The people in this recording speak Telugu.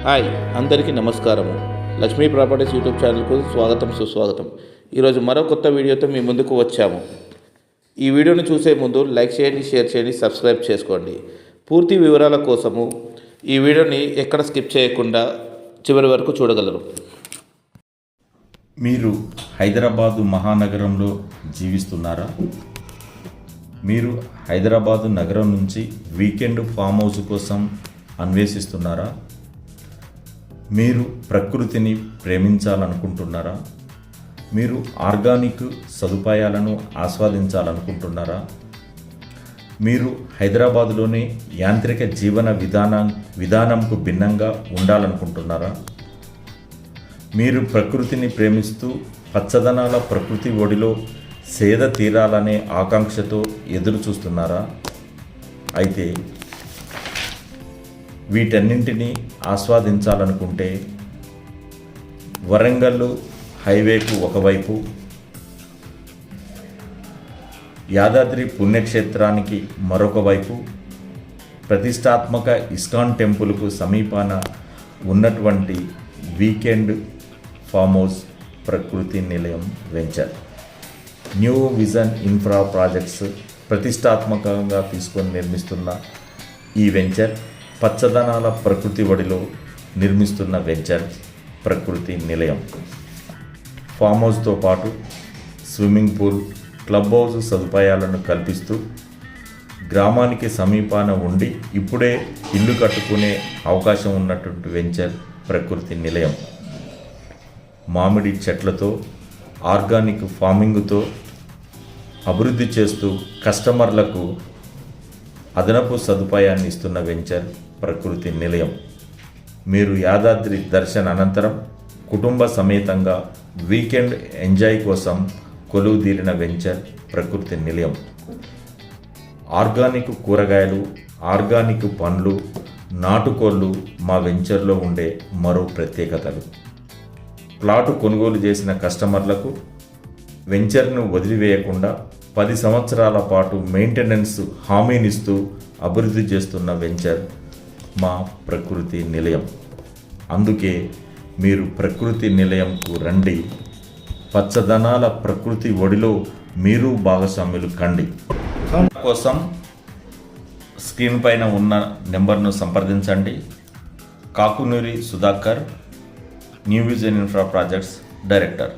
హాయ్ అందరికీ నమస్కారము. లక్ష్మీ ప్రాపర్టీస్ యూట్యూబ్ ఛానల్కు స్వాగతం సుస్వాగతం. ఈరోజు మరో కొత్త వీడియోతో మీ ముందుకు వచ్చాము. ఈ వీడియోను చూసే ముందు లైక్ చేయండి, షేర్ చేయండి, సబ్స్క్రైబ్ చేసుకోండి. పూర్తి వివరాల కోసము ఈ వీడియోని ఎక్కడ స్కిప్ చేయకుండా చివరి వరకు చూడగలరు. మీరు హైదరాబాదు మహానగరంలో జీవిస్తున్నారా? మీరు హైదరాబాదు నగరం నుంచి వీకెండ్ ఫామ్ హౌస్ కోసం అన్వేషిస్తున్నారా? మీరు ప్రకృతిని ప్రేమించాలనుకుంటున్నారా? మీరు ఆర్గానిక్ సదుపాయాలను ఆస్వాదించాలనుకుంటున్నారా? మీరు హైదరాబాదులోని యాంత్రిక జీవన విధానంకు భిన్నంగా ఉండాలనుకుంటున్నారా? మీరు ప్రకృతిని ప్రేమిస్తూ పచ్చదనాల ప్రకృతి ఒడిలో సేద తీరాలనే ఆకాంక్షతో ఎదురు చూస్తున్నారా? అయితే వీటన్నింటినీ ఆస్వాదించాలనుకుంటే వరంగల్ హైవేకు ఒకవైపు, యాదాద్రి పుణ్యక్షేత్రానికి మరొక వైపు, ప్రతిష్టాత్మక ఇస్కాన్ టెంపుల్కు సమీపాన ఉన్నటువంటి వీకెండ్ ఫామ్ హౌస్ ప్రకృతి నిలయం venture new vision infra projects ప్రతిష్టాత్మకంగా తీసుకొని నిర్మిస్తున్న ఈ వెంచర్ పచ్చదనాల ప్రకృతి ఒడిలో నిర్మిస్తున్న వెంచర్ ప్రకృతి నిలయం. ఫామ్ హౌస్తో పాటు స్విమ్మింగ్ పూల్, క్లబ్ హౌస్ సదుపాయాలను కల్పిస్తూ గ్రామానికి సమీపాన ఉండి ఇప్పుడే ఇల్లు కట్టుకునే అవకాశం ఉన్నటువంటి వెంచర్ ప్రకృతి నిలయం. మామిడి చెట్లతో, ఆర్గానిక్ ఫార్మింగ్తో అభివృద్ధి చేస్తూ కస్టమర్లకు అదనపు సదుపాయాన్ని ఇస్తున్న వెంచర్ ప్రకృతి నిలయం. మీరు యాదాద్రి దర్శన అనంతరం కుటుంబ సమేతంగా వీకెండ్ ఎంజాయ్ కోసం కొలువుదీరిన వెంచర్ ప్రకృతి నిలయం. ఆర్గానిక్ కూరగాయలు, ఆర్గానిక్ పండ్లు, నాటుకోళ్ళు మా వెంచర్లో ఉండే మరో ప్రత్యేకతలు. ప్లాటు కొనుగోలు చేసిన కస్టమర్లకు వెంచర్ను వదిలివేయకుండా 10 సంవత్సరాల పాటు మెయింటెనెన్స్ హామీనిస్తూ అభివృద్ధి చేస్తున్న వెంచర్ మా ప్రకృతి నిలయం. అందుకే మీరు ప్రకృతి నిలయంకు రండి. పచ్చదనాల ప్రకృతి ఒడిలో మీరు భాగస్వాములు కండి. కోసం స్క్రీన్ పైన ఉన్న నెంబర్ను సంప్రదించండి. Kakunuri Sudhakar, new vision infra projects director.